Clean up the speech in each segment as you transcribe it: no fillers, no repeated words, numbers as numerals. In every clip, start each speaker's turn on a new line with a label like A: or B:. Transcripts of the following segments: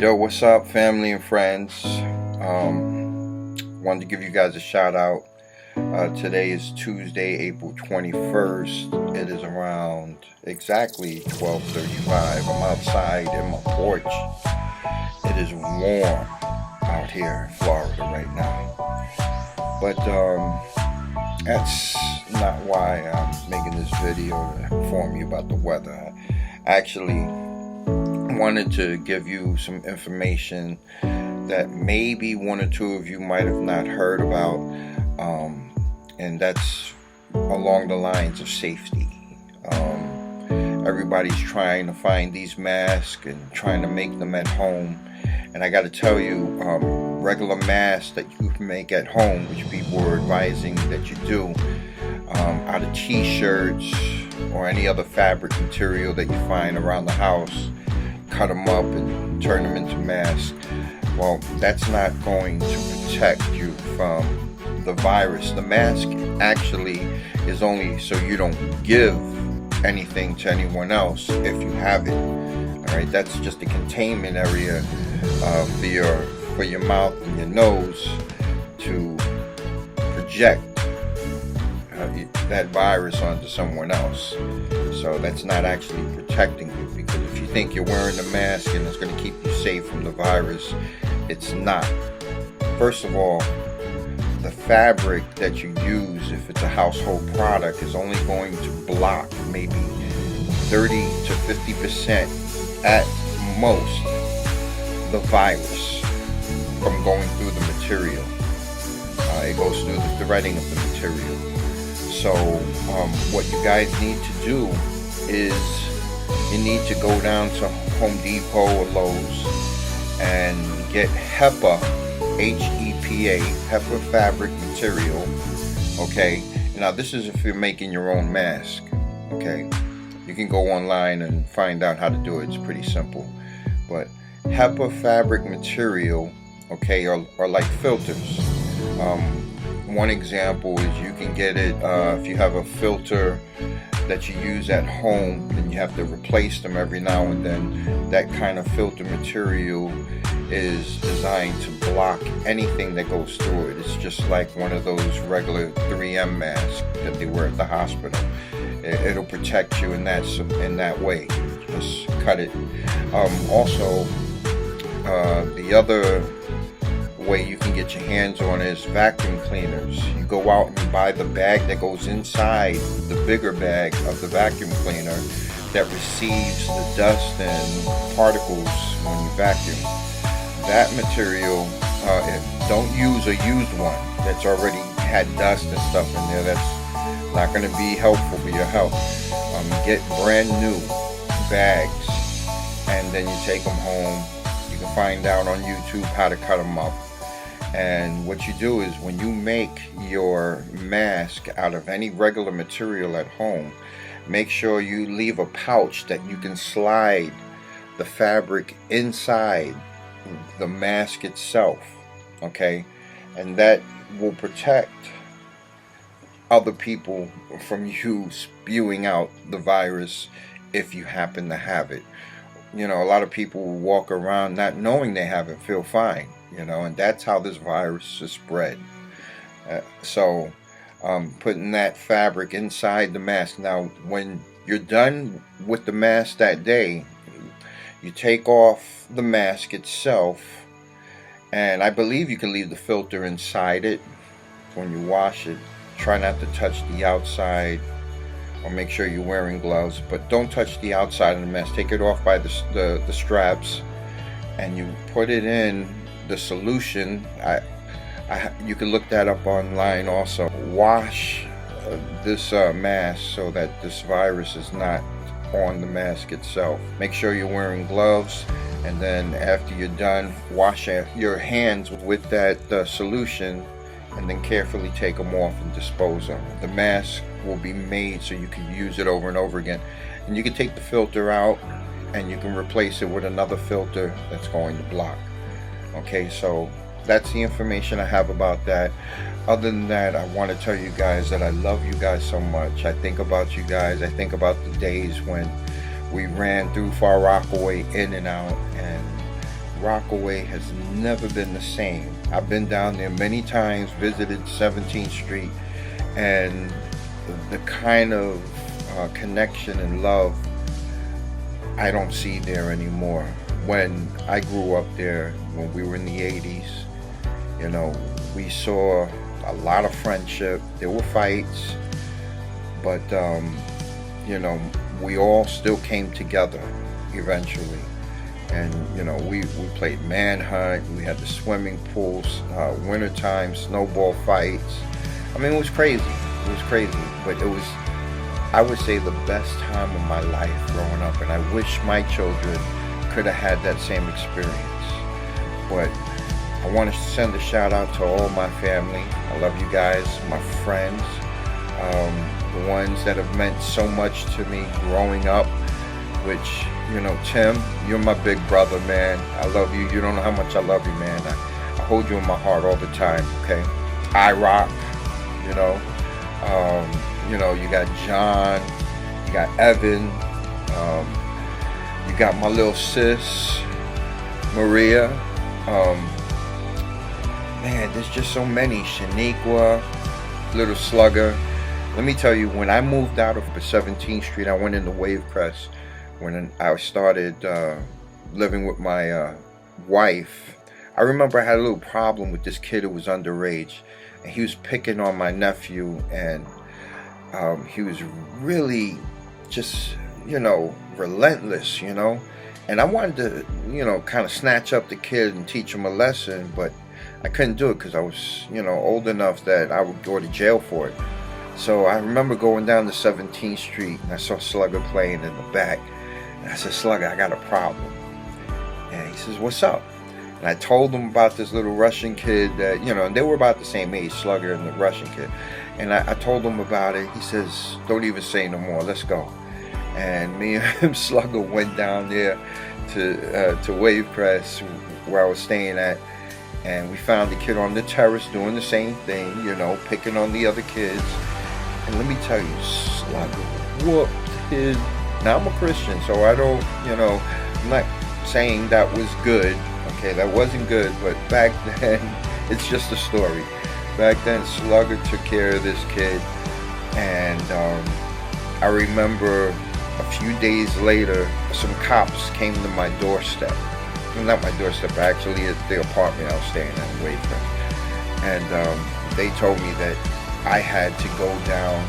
A: Yo, what's up, family and friends? Wanted to give you guys a shout out. Today is Tuesday, April 21st. It is around exactly 12:35. I'm outside in my porch. It is warm out here in Florida right now. But that's not why I'm making this video to inform you about the weather. I actually wanted to give you some information that maybe one or two of you might have not heard about, and that's along the lines of safety. Everybody's trying to find these masks and trying to make them at home, and I got to tell you, regular masks that you can make at home, which people are advising that you do, out of t-shirts or any other fabric material that you find around the house, cut them up and turn them into masks. Well, that's not going to protect you from the virus. The mask actually is only so you don't give anything to anyone else if you have it. All right, that's just a containment area for your mouth and your nose to project that virus onto someone else. So that's not actually protecting you, because if you think you're wearing a mask and it's going to keep you safe from the virus, it's not. First of all, the fabric that you use, if it's a household product, is only going to block maybe 30 to 50% at most the virus from going through the material. It goes through the threading of the material. So what you guys need to do is you need to go down to Home Depot or Lowe's and get HEPA, H-E-P-A, HEPA fabric material. Okay, now this is if you're making your own mask. Okay, you can go online and find out how to do it. It's pretty simple. But HEPA fabric material, okay, are like filters. One example is you can get it if you have a filter that you use at home, then you have to replace them every now and then. That kind of filter material is designed to block anything that goes through it. It's just like one of those regular 3M masks that they wear at the hospital. It'll protect you in that way. Just cut it. Also, the other way you can get your hands on is vacuum cleaners. You go out and buy the bag that goes inside the bigger bag of the vacuum cleaner that receives the dust and particles when you vacuum. That material, don't use a used one that's already had dust and stuff in there. That's not going to be helpful for your health. Get brand new bags, and then you take them home. You can find out on YouTube how to cut them up. And what you do is, when you make your mask out of any regular material at home, make sure you leave a pouch that you can slide the fabric inside the mask itself. Okay, and that will protect other people from you spewing out the virus if you happen to have it. You know, a lot of people will walk around not knowing they have it, feel fine, you know, and that's how this virus is spread. So putting that fabric inside the mask. Now, when you're done with the mask that day, you take off the mask itself, and I believe you can leave the filter inside it when you wash it. Try not to touch the outside, or make sure you're wearing gloves, but don't touch the outside of the mask. Take it off by the straps, and you put it in the solution. You can look that up online also. Wash this mask so that this virus is not on the mask itself. Make sure you're wearing gloves, and then after you're done, wash your hands with that solution, and then carefully take them off and dispose of them. The mask will be made so you can use it over and over again. And you can take the filter out, and you can replace it with another filter that's going to block. Okay, so that's the information I have about that. Other than that, I want to tell you guys that I love you guys so much. I think about you guys. I think about the days when we ran through Far Rockaway in and out, and Rockaway has never been the same. I've been down there many times, visited 17th Street, and the kind of connection and love I don't see there anymore. When I grew up there, when we were in the 80s, you know, we saw a lot of friendship. There were fights, but you know, we all still came together eventually. And you know, we played manhunt. We had the swimming pools, wintertime snowball fights. I mean, it was crazy. It was crazy, but it was, I would say, the best time of my life growing up. And I wish my children could have had that same experience. But I want to send a shout out to all my family. I love you guys, my friends, the ones that have meant so much to me growing up, which, you know, Tim, you're my big brother, man. I love you. You don't know how much I love you, man. I hold you in my heart all the time, okay? I rock, you know. You know, you got John, you got Evan, you got my little sis, Maria. Man, there's just so many. Shaniqua, Little Slugger. Let me tell you, when I moved out of 17th Street, I went into Wavecrest. When I started living with my wife, I remember I had a little problem with this kid who was underage. And he was picking on my nephew, and he was really just, you know, relentless, you know. And I wanted to, you know, kind of snatch up the kid and teach him a lesson, but I couldn't do it because I was, you know, old enough that I would go to jail for it. So I remember going down to 17th Street, and I saw Slugger playing in the back. And I said, Slugger, I got a problem. And he says, what's up? And I told him about this little Russian kid that, you know, and they were about the same age, Slugger and the Russian kid. And I told him about it. He says, don't even say no more, let's go. And me and him, Slugger, went down there to Wavecrest, where I was staying at. And we found the kid on the terrace doing the same thing, you know, picking on the other kids. And let me tell you, Slugger whooped his... Now, I'm a Christian, so I don't, you know, I'm not saying that was good. Okay, that wasn't good, but back then, it's just a story. Back then, Slugger took care of this kid, and I remember a few days later, some cops came to my doorstep. Well, not my doorstep, actually, at the apartment I was staying at in Wayford. And they told me that I had to go down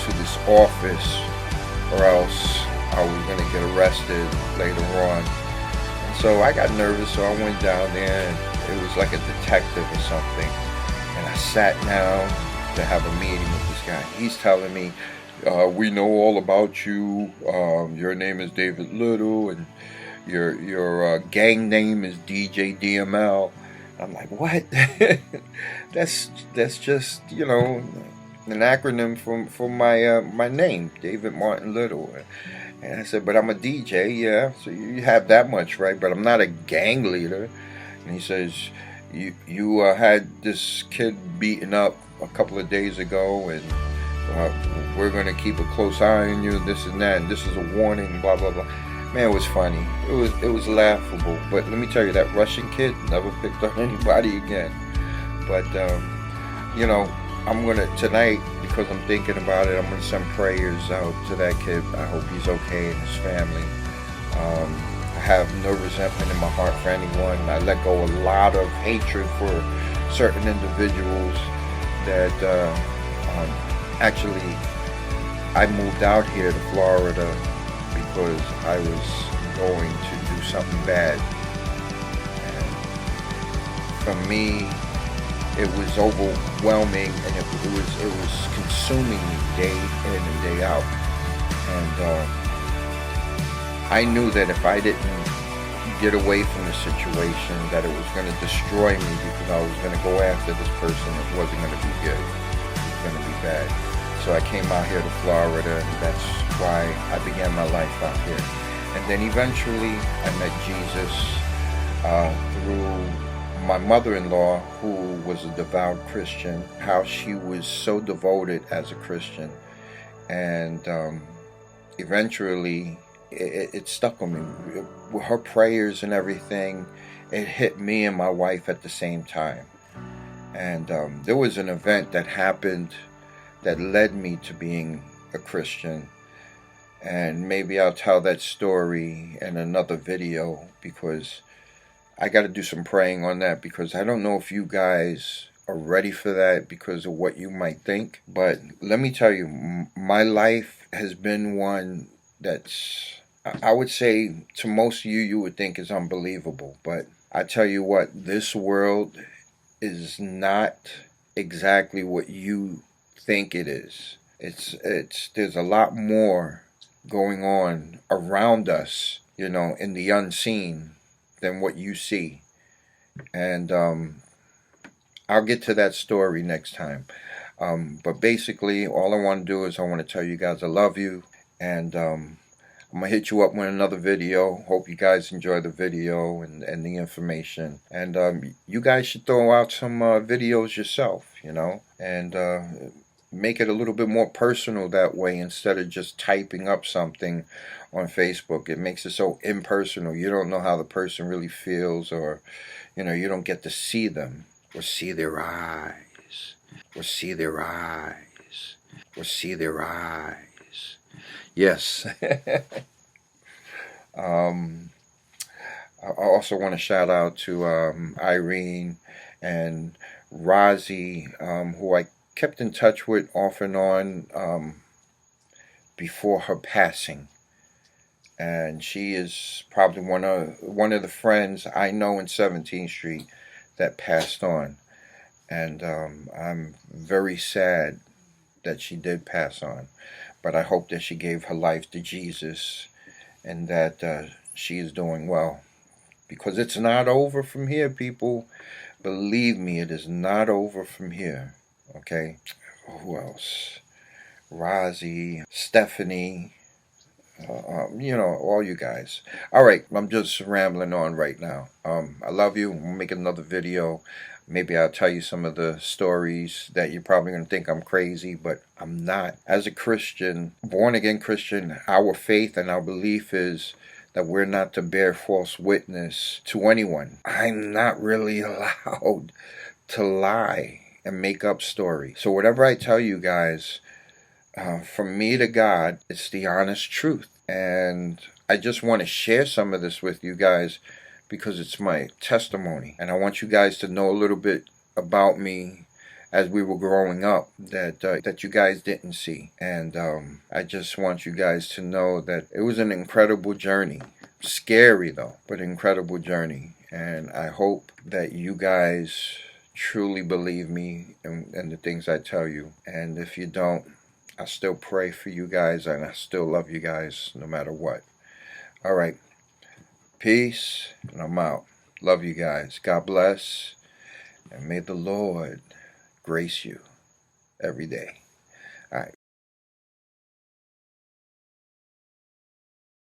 A: to this office, or else I was going to get arrested later on. So I got nervous, so I went down there, and it was like a detective or something. And I sat down to have a meeting with this guy. He's telling me, we know all about you. Your name is David Little, and your gang name is DJ DML. I'm like, what? that's just, you know, an acronym for my name, David Martin Little. And I said, but I'm a DJ, yeah, so you have that much, right? But I'm not a gang leader. And he says, you had this kid beaten up a couple of days ago, and we're going to keep a close eye on you, this and that, and this is a warning, blah, blah, blah. Man, it was funny. It was laughable. But let me tell you, that Russian kid never picked on anybody again. But, you know, I'm going to, tonight, because I'm thinking about it, I'm going to send prayers out to that kid. I hope he's okay and his family. I have no resentment in my heart for anyone. I let go a lot of hatred for certain individuals that actually, I moved out here to Florida because I was going to do something bad. And for me, it was overwhelming, and it was consuming me day in and day out. And I knew that if I didn't get away from the situation, that it was going to destroy me, because I was going to go after this person. It wasn't going to be good. It was going to be bad. So I came out here to Florida, and that's why I began my life out here. And then eventually I met Jesus through my mother-in-law, who was a devout Christian, how she was so devoted as a Christian. And eventually it stuck with me. Her prayers and everything, it hit me and my wife at the same time. And there was an event that happened that led me to being a Christian. And maybe I'll tell that story in another video, because I got to do some praying on that, because I don't know if you guys are ready for that because of what you might think. But let me tell you, my life has been one that's, I would say to most of you, you would think is unbelievable. But I tell you what, this world is not exactly what you think it is. There's a lot more going on around us, in the unseen, than what you see. And I'll get to that story next time. But basically, all I want to do is I want to tell you guys I love you. And I'm going to hit you up with another video. Hope you guys enjoy the video and the information. And you guys should throw out some videos yourself, and make it a little bit more personal that way, instead of just typing up something on Facebook. It makes it so impersonal. You don't know how the person really feels, or you don't get to see them, or see their eyes, or see their eyes, or see their eyes. Yes. I also want to shout out to Irene and Rozzy, who I kept in touch with off and on before her passing. And she is probably one of the friends I know in 17th Street that passed on. And I'm very sad that she did pass on. But I hope that she gave her life to Jesus, and that she is doing well. Because it's not over from here, people. Believe me, it is not over from here. Okay? Who else? Rozzy, Stephanie, all you guys. All right, I'm just rambling on right now. I love you. We'll make another video. Maybe I'll tell you some of the stories that you're probably going to think I'm crazy, but I'm not. As a Christian, born again Christian, our faith and our belief is that we're not to bear false witness to anyone. I'm not really allowed to lie and make up stories. So whatever I tell you guys, from me to God, it's the honest truth. And I just want to share some of this with you guys, because it's my testimony. And I want you guys to know a little bit about me as we were growing up that you guys didn't see. And I just want you guys to know that it was an incredible journey. Scary though, but incredible journey. And I hope that you guys truly believe me and the things I tell you. And if you don't, I still pray for you guys, and I still love you guys no matter what. All right. Peace, and I'm out. Love you guys. God bless, and may the Lord grace you every day. All right.